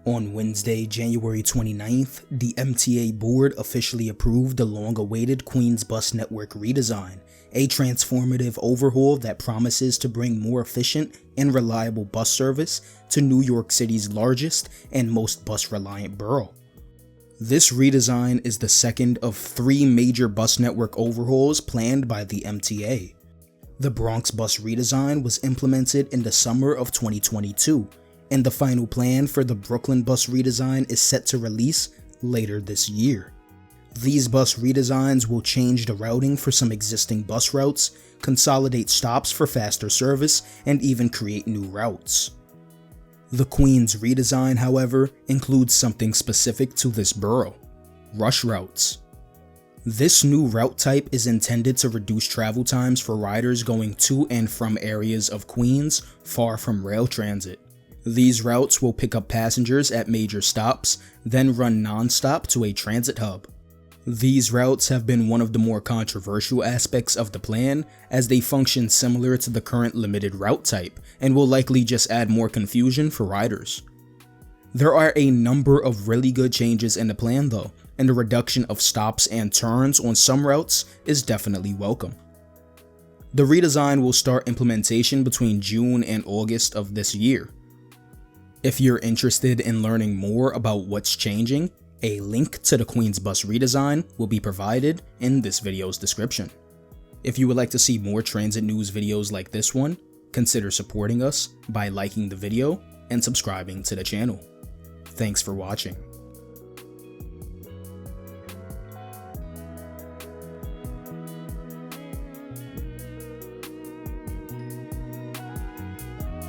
On Wednesday, January 29th, the MTA board officially approved the long-awaited Queens Bus Network redesign, a transformative overhaul that promises to bring more efficient and reliable bus service to New York City's largest and most bus-reliant borough. This redesign is the second of 3 major bus network overhauls planned by the MTA. The Bronx bus redesign was implemented in the summer of 2022, and the final plan for the Brooklyn bus redesign is set to release later this year. These bus redesigns will change the routing for some existing bus routes, consolidate stops for faster service, and even create new routes. The Queens redesign, however, includes something specific to this borough: rush routes. This new route type is intended to reduce travel times for riders going to and from areas of Queens far from rail transit. These routes will pick up passengers at major stops, then run non-stop to a transit hub. These routes have been one of the more controversial aspects of the plan, as they function similar to the current limited route type, and will likely just add more confusion for riders. There are a number of really good changes in the plan though, and the reduction of stops and turns on some routes is definitely welcome. The redesign will start implementation between June and August of this year. If you're interested in learning more about what's changing, a link to the Queens Bus redesign will be provided in this video's description. If you would like to see more transit news videos like this one, consider supporting us by liking the video and subscribing to the channel. Thanks for watching.